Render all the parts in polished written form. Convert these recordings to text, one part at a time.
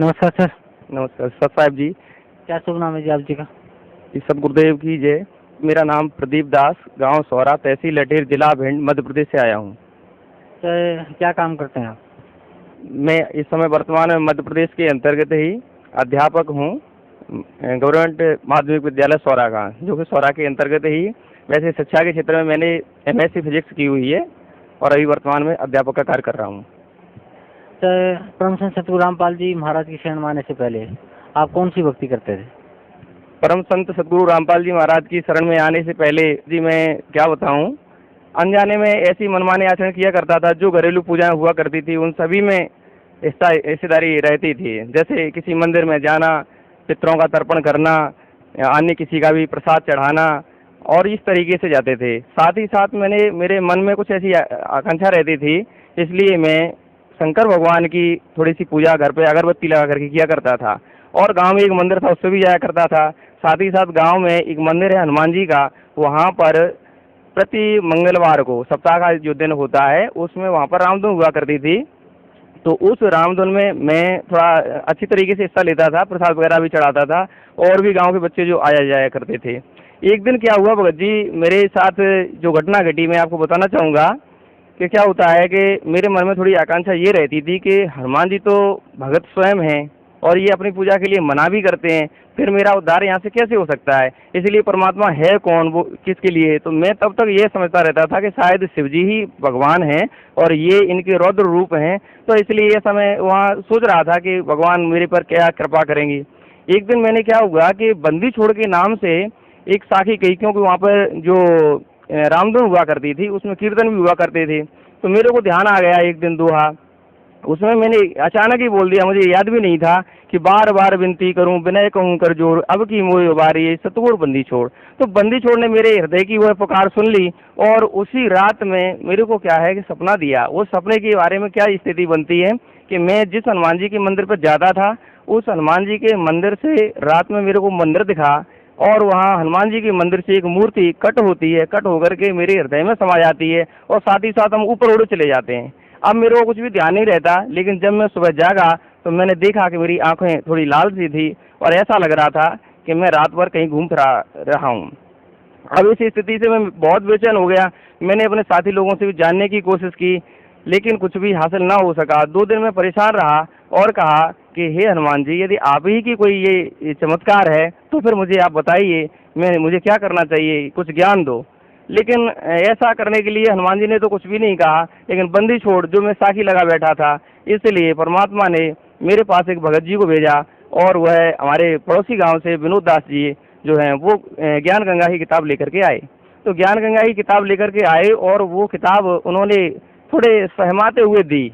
नमस्कार सर। नमस्कार सर साहब जी। क्या शुभ नाम है जी आप जी का? ईश्वर गुरुदेव की जय। मेरा नाम प्रदीप दास, गांव सौरा, तहसील लठेर, जिला भिंड, मध्य प्रदेश से आया हूं। सर क्या काम करते हैं आप? मैं इस समय वर्तमान में मध्य प्रदेश के अंतर्गत ही अध्यापक हूं, गवर्नमेंट माध्यमिक विद्यालय सौरा का, जो कि सौरा के अंतर्गत ही। वैसे शिक्षा के क्षेत्र में मैंने एमएससी फिजिक्स की हुई है और अभी वर्तमान में अध्यापक का कार्य कर रहा हूँ। सर परम संत सतगुरु रामपाल जी महाराज की शरण माने से पहले आप कौन सी भक्ति करते थे? परम संत सतगुरु रामपाल जी महाराज की शरण में आने से पहले जी मैं क्या बताऊं, अनजाने में ऐसी मनमाने आचरण किया करता था। जो घरेलू पूजाएं हुआ करती थी उन सभी में हिस्सेदारी रहती थी। जैसे किसी मंदिर में जाना, पितरों का तर्पण करना, अन्य किसी का भी प्रसाद चढ़ाना, और इस तरीके से जाते थे। साथ ही साथ मेरे मन में कुछ ऐसी आकांक्षा रहती थी, इसलिए मैं शंकर भगवान की थोड़ी सी पूजा घर पे अगरबत्ती लगा करके किया करता था। और गांव में एक मंदिर था, उससे भी जाया करता था। साथ ही साथ गांव में एक मंदिर है हनुमान जी का, वहाँ पर प्रति मंगलवार को सप्ताह का जो दिन होता है उसमें वहाँ पर रामधुन हुआ करती थी। तो उस रामधुन में मैं थोड़ा अच्छी तरीके से हिस्सा लेता था, प्रसाद वगैरह भी चढ़ाता था, और भी गांव के बच्चे जो आया जाया करते थे। एक दिन क्या हुआ भगत जी, मेरे साथ जो घटना घटी मैं आपको बताना चाहूँगा कि क्या होता है कि मेरे मन में थोड़ी आकांक्षा ये रहती थी कि हनुमान जी तो भगत स्वयं हैं और ये अपनी पूजा के लिए मना भी करते हैं, फिर मेरा उद्धार यहाँ से कैसे हो सकता है? इसलिए परमात्मा है कौन, वो किसके लिए? तो मैं तब तक ये समझता रहता था कि शायद शिव जी ही भगवान हैं और ये इनके रौद्र रूप हैं। तो इसलिए ये समय वहाँ सोच रहा था कि भगवान मेरे पर क्या कृपा करेंगी। एक दिन मैंने क्या हुआ कि बंदी छोड़ के नाम से एक साखी कही, क्योंकि वहाँ पर जो रामधुन हुआ करती थी उसमें कीर्तन भी हुआ करते थे। तो मेरे को ध्यान आ गया एक दिन दोहा, उसमें मैंने अचानक ही बोल दिया, मुझे याद भी नहीं था कि बार बार विनती करूं विनय कहूं कर जोर, अब की मोह उबारी सतगुर बंदी छोड़। तो बंदी छोड़ ने मेरे हृदय की वह पुकार सुन ली, और उसी रात में मेरे को क्या है कि सपना दिया। उस सपने के बारे में क्या स्थिति बनती है कि मैं जिस हनुमान जी के मंदिर पर जाता था, उस हनुमान जी के मंदिर से रात में मेरे को मंदिर दिखा, और वहाँ हनुमान जी के मंदिर से एक मूर्ति कट होती है, कट होकर के मेरे हृदय में समा जाती है, और साथ ही साथ हम ऊपर उड़ चले जाते हैं। अब मेरे को कुछ भी ध्यान नहीं रहता, लेकिन जब मैं सुबह जागा तो मैंने देखा कि मेरी आंखें थोड़ी लाल सी थी और ऐसा लग रहा था कि मैं रात भर कहीं घूम फिरा रहा हूँ। अब इस स्थिति से मैं बहुत बेचैन हो गया। मैंने अपने साथी लोगों से भी जानने की कोशिश की, लेकिन कुछ भी हासिल ना हो सका। 2 दिन मैं परेशान रहा और कहा कि हे हनुमान जी, यदि आप ही की कोई ये चमत्कार है तो फिर मुझे आप बताइए, मुझे क्या करना चाहिए, कुछ ज्ञान दो। लेकिन ऐसा करने के लिए हनुमान जी ने तो कुछ भी नहीं कहा, लेकिन बंदी छोड़ जो मैं साखी लगा बैठा था, इसलिए परमात्मा ने मेरे पास एक भगत जी को भेजा, और वह हमारे पड़ोसी गांव से विनोद दास जी जो हैं वो ज्ञान गंगा की किताब लेकर के आए। तो ज्ञान गंगा की किताब लेकर के आए और वो किताब उन्होंने थोड़े सहमाते हुए दी।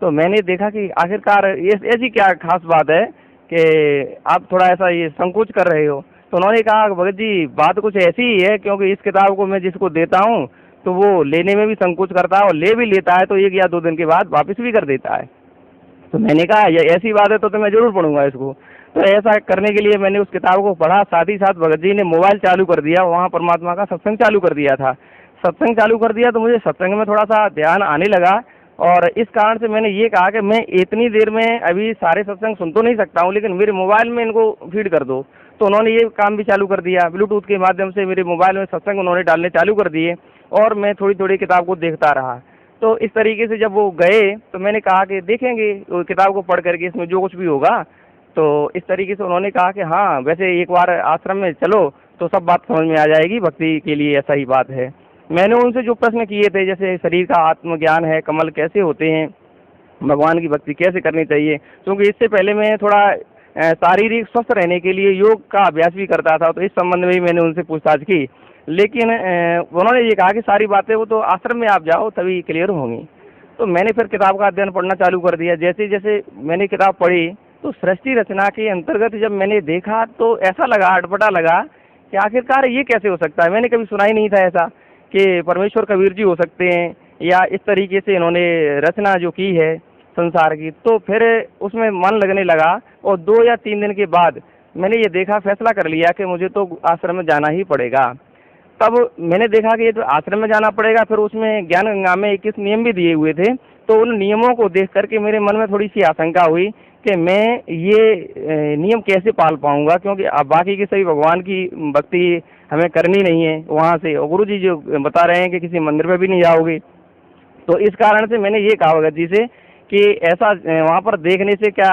तो मैंने देखा कि आखिरकार ये ऐसी क्या खास बात है कि आप थोड़ा ऐसा ये संकोच कर रहे हो। तो उन्होंने कहा भगत जी बात कुछ ऐसी ही है, क्योंकि इस किताब को मैं जिसको देता हूँ तो वो लेने में भी संकोच करता है, और ले भी लेता है तो 1 या 2 दिन के बाद वापस भी कर देता है। तो मैंने कहा ये ऐसी बात है तो मैं जरूर पढ़ूंगा इसको। तो ऐसा करने के लिए मैंने उस किताब को पढ़ा। साथ ही साथ भगत जी ने मोबाइल चालू कर दिया, वहाँ परमात्मा का सत्संग चालू कर दिया था। सत्संग चालू कर दिया तो मुझे सत्संग में थोड़ा सा ध्यान आने लगा, और इस कारण से मैंने ये कहा कि मैं इतनी देर में अभी सारे सत्संग सुन तो नहीं सकता हूँ, लेकिन मेरे मोबाइल में इनको फीड कर दो। तो उन्होंने ये काम भी चालू कर दिया, ब्लूटूथ के माध्यम से मेरे मोबाइल में सत्संग उन्होंने डालने चालू कर दिए, और मैं थोड़ी थोड़ी किताब को देखता रहा। तो इस तरीके से जब वो गए तो मैंने कहा कि देखेंगे वो किताब को पढ़ करके इसमें जो कुछ भी होगा। तो इस तरीके से उन्होंने कहा कि हाँ वैसे एक बार आश्रम में चलो तो सब बात समझ में आ जाएगी, भक्ति के लिए ऐसा ही बात है। मैंने उनसे जो प्रश्न किए थे, जैसे शरीर का आत्मज्ञान है, कमल कैसे होते हैं, भगवान की भक्ति कैसे करनी चाहिए, क्योंकि इससे पहले मैं थोड़ा शारीरिक स्वस्थ रहने के लिए योग का अभ्यास भी करता था, तो इस संबंध में भी मैंने उनसे पूछताछ की। लेकिन उन्होंने ये कहा कि सारी बातें वो तो आश्रम में आप जाओ तभी क्लियर होंगी। तो मैंने फिर किताब का अध्ययन पढ़ना चालू कर दिया। जैसे जैसे मैंने किताब पढ़ी तो सृष्टि रचना के अंतर्गत जब मैंने देखा तो ऐसा लगा, अटपटा लगा कि आखिरकार ये कैसे हो सकता है। मैंने कभी सुना ही नहीं था ऐसा कि परमेश्वर कबीर जी हो सकते हैं, या इस तरीके से इन्होंने रचना जो की है संसार की। तो फिर उसमें मन लगने लगा, और 2 या 3 दिन के बाद मैंने ये देखा, फैसला कर लिया कि मुझे तो आश्रम में जाना ही पड़ेगा। तब मैंने देखा कि ये तो आश्रम में जाना पड़ेगा, फिर उसमें ज्ञान गंगा में 21 नियम भी दिए हुए थे। तो उन नियमों को देख करके मेरे मन में थोड़ी सी आशंका हुई कि मैं ये नियम कैसे पाल पाऊंगा, क्योंकि अब बाकी के सभी भगवान की भक्ति हमें करनी नहीं है वहाँ से, और गुरु जी जो बता रहे हैं कि किसी मंदिर में भी नहीं जाओगे। तो इस कारण से मैंने ये कहा भगत जी से कि ऐसा वहाँ पर देखने से क्या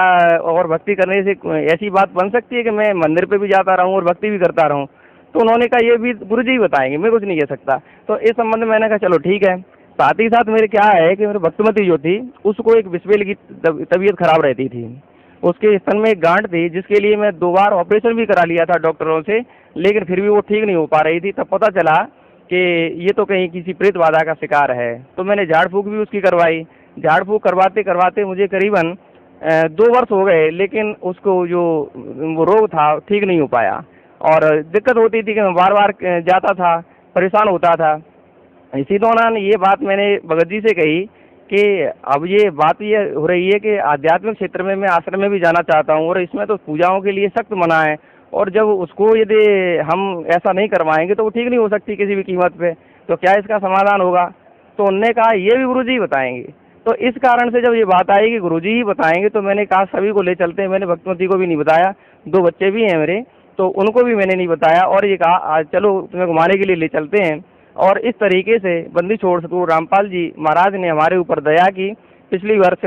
और भक्ति करने से ऐसी बात बन सकती है कि मैं मंदिर पे भी जाता रहूँ और भक्ति भी करता रहूँ। तो उन्होंने कहा ये भी गुरु जी ही बताएंगे, मैं कुछ नहीं कह सकता। तो इस संबंध में मैंने कहा चलो ठीक है। साथ ही साथ मेरे क्या है कि मेरी भक्तिमती जो थी उसको एक विस्फेल की तबीयत खराब रहती थी, उसके स्तन में एक गांठ थी जिसके लिए मैं 2 बार ऑपरेशन भी करा लिया था डॉक्टरों से, लेकिन फिर भी वो ठीक नहीं हो पा रही थी। तब पता चला कि ये तो कहीं किसी प्रेत बाधा का शिकार है। तो मैंने झाड़ फूक भी उसकी करवाई। झाड़ फूक करवाते करवाते मुझे करीबन 2 वर्ष हो गए, लेकिन उसको जो वो रोग था ठीक नहीं हो पाया और दिक्कत होती थी कि मैं बार बार जाता था, परेशान होता था। इसी दौरान ये बात मैंने भगत जी से कही कि अब ये बात ये हो रही है कि आध्यात्मिक क्षेत्र में मैं आश्रम में भी जाना चाहता हूँ और इसमें तो पूजाओं के लिए सख्त मना है, और जब उसको यदि हम ऐसा नहीं करवाएंगे तो वो ठीक नहीं हो सकती किसी भी कीमत पे, तो क्या इसका समाधान होगा। तो उनने कहा ये भी गुरु जी ही बताएंगे। तो इस कारण से जब ये बात आई कि गुरु जी ही बताएंगे तो मैंने कहा सभी को ले चलते हैं। मैंने भक्तिमती को भी नहीं बताया, 2 बच्चे भी हैं मेरे, तो उनको भी मैंने नहीं बताया, और ये कहा आज चलो तुम्हें घुमाने के लिए ले चलते हैं। और इस तरीके से बंदी छोड़ सतगुरु रामपाल जी महाराज ने हमारे ऊपर दया की। पिछली वर्ष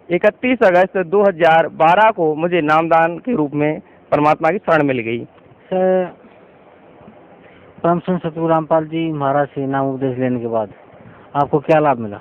31 अगस्त 2012 को मुझे नामदान के रूप में परमात्मा की शरण मिल गई। सर, परम संत सतगुरु रामपाल जी महाराज से नाम उपदेश लेने के बाद आपको क्या लाभ मिला?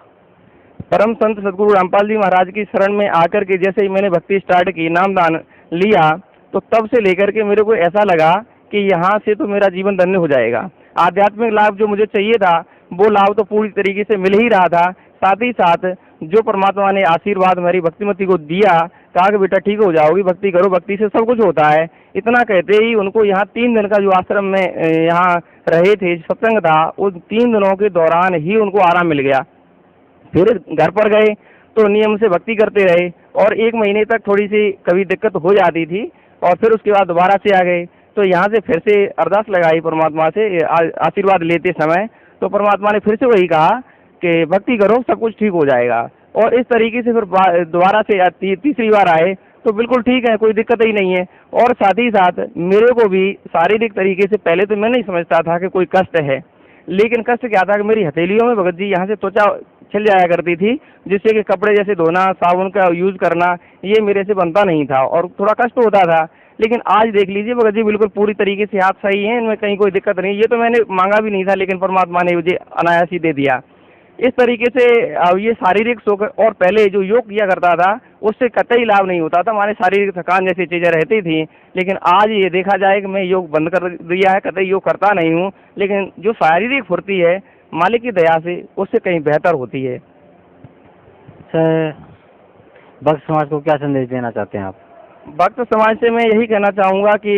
परम संत सतगुरु रामपाल जी महाराज की शरण में आकर के जैसे ही मैंने भक्ति स्टार्ट की, नामदान लिया, तो तब से लेकर के मेरे को ऐसा लगा कि यहाँ से तो मेरा जीवन धन्य हो जाएगा। आध्यात्मिक लाभ जो मुझे चाहिए था वो लाभ तो पूरी तरीके से मिल ही रहा था। साथ ही साथ जो परमात्मा ने आशीर्वाद मेरी भक्तिमती को दिया, कहा कि बेटा ठीक हो जाओगी, भक्ति करो, भक्ति से सब कुछ होता है, इतना कहते ही उनको यहाँ 3 दिन का जो आश्रम में यहाँ रहे थे, सत्संग था, उन 3 दिनों के दौरान ही उनको आराम मिल गया। फिर घर पर गए तो नियम से भक्ति करते रहे और 1 महीने तक थोड़ी सी कभी दिक्कत हो जाती थी, और फिर उसके बाद दोबारा से आ गए। तो यहाँ से फिर से अरदास लगाई परमात्मा से आशीर्वाद लेते समय, तो परमात्मा ने फिर से वही कहा कि भक्ति करो, सब कुछ ठीक हो जाएगा। और इस तरीके से फिर दोबारा से तीसरी बार आए तो बिल्कुल ठीक है, कोई दिक्कत ही नहीं है। और साथ ही साथ मेरे को भी शारीरिक तरीके से पहले तो मैं नहीं समझता था कि कोई कष्ट है, लेकिन कष्ट क्या था कि मेरी हथेलियों में भगत जी यहाँ से त्वचा छिल जाया करती थी, जिससे कि कपड़े जैसे धोना, साबुन का यूज़ करना ये मेरे से बनता नहीं था और थोड़ा कष्ट होता था। लेकिन आज देख लीजिए भगत जी बिल्कुल पूरी तरीके से हाथ सही हैं, इनमें कहीं कोई दिक्कत नहीं। ये तो मैंने मांगा भी नहीं था, लेकिन परमात्मा ने मुझे अनायास ही दे दिया। इस तरीके से ये शारीरिक सुख, और पहले जो योग किया करता था उससे कतई लाभ नहीं होता था, हमारे शारीरिक थकान जैसी चीज़ें रहती थी। लेकिन आज ये देखा जाए कि मैं योग बंद कर दिया है, कतई योग करता नहीं हूँ, लेकिन जो शारीरिक फुर्ती है मालिक की दया से उससे कहीं बेहतर होती है। सर, भक्त समाज को क्या संदेश देना चाहते हैं आप? भक्त समाज से मैं यही कहना चाहूँगा कि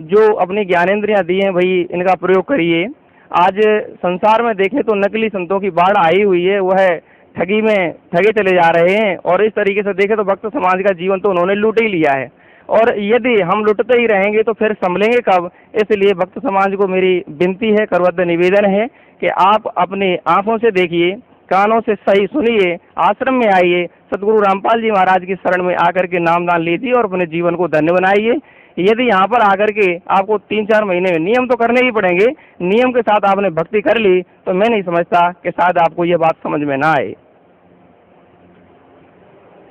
जो अपनी ज्ञानेंद्रियाँ दी हैं भाई इनका प्रयोग करिए। आज संसार में देखें तो नकली संतों की बाढ़ आई हुई है, वह ठगी में ठगे चले जा रहे हैं, और इस तरीके से देखें तो भक्त समाज का जीवन तो उन्होंने लूट ही लिया है, और यदि हम लुटते ही रहेंगे तो फिर संभलेंगे कब। इसलिए भक्त समाज को मेरी विनती है, करबद्ध निवेदन है कि आप अपने आंखों से देखिए, कानों से सही सुनिए, आश्रम में आइए, सतगुरु रामपाल जी महाराज की शरण में आकर के नामदान लीजिए और अपने जीवन को धन्य बनाइए। यदि यहाँ पर आकर के आपको 3-4 महीने में नियम तो करने ही पड़ेंगे, नियम के साथ आपने भक्ति कर ली तो मैं नहीं समझता कि शायद आपको ये बात समझ में ना आए।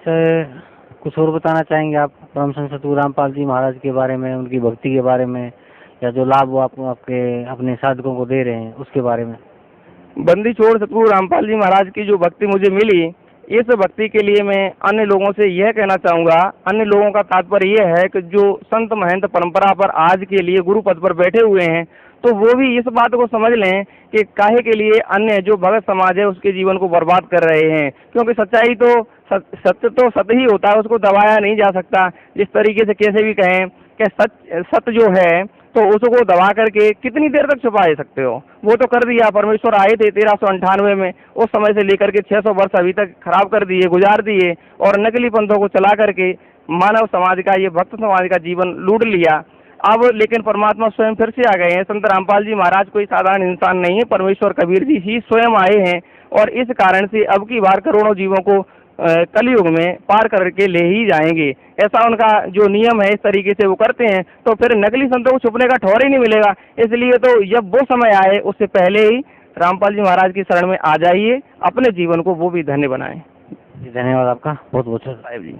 सर, कुछ और बताना चाहेंगे आप परम संत सतगुरु रामपाल जी महाराज के बारे में, उनकी भक्ति के बारे में, या जो लाभ वो आपको आपके अपने साधकों को दे रहे हैं उसके बारे में? बंदी छोड़ सतगुरु रामपाल जी महाराज की जो भक्ति मुझे मिली, इस भक्ति के लिए मैं अन्य लोगों से यह कहना चाहूँगा, अन्य लोगों का तात्पर्य यह है कि जो संत महंत परंपरा पर आज के लिए गुरु पद पर बैठे हुए हैं, तो वो भी इस बात को समझ लें कि काहे के लिए अन्य जो भगत समाज है उसके जीवन को बर्बाद कर रहे हैं। क्योंकि सच्चाई तो सत्य तो सत्य ही होता है, उसको दबाया नहीं जा सकता। जिस तरीके से कैसे भी कहें कि सत्य जो है तो उसको दबा करके कितनी देर तक छुपा सकते हो, वो तो कर दिया। परमेश्वर आए थे 1398 में, उस समय से लेकर के 600 वर्ष अभी तक खराब कर दिए, गुजार दिए, और नकली पंथों को चला करके मानव समाज का, ये भक्त समाज का जीवन लूट लिया। अब लेकिन परमात्मा स्वयं फिर से आ गए हैं। संत रामपाल जी महाराज कोई साधारण इंसान नहीं है, परमेश्वर कबीर जी ही स्वयं आए हैं और इस कारण से अब की बार करोड़ों जीवों को कलयुग में पार करके ले ही जाएंगे। ऐसा उनका जो नियम है, इस तरीके से वो करते हैं, तो फिर नकली संतों को छुपने का ठौर ही नहीं मिलेगा। इसलिए तो जब वो समय आए उससे पहले ही रामपाल जी महाराज की शरण में आ जाइए, अपने जीवन को वो भी धन्य बनाएं। जी धन्यवाद आपका, बहुत बहुत साहिब जी।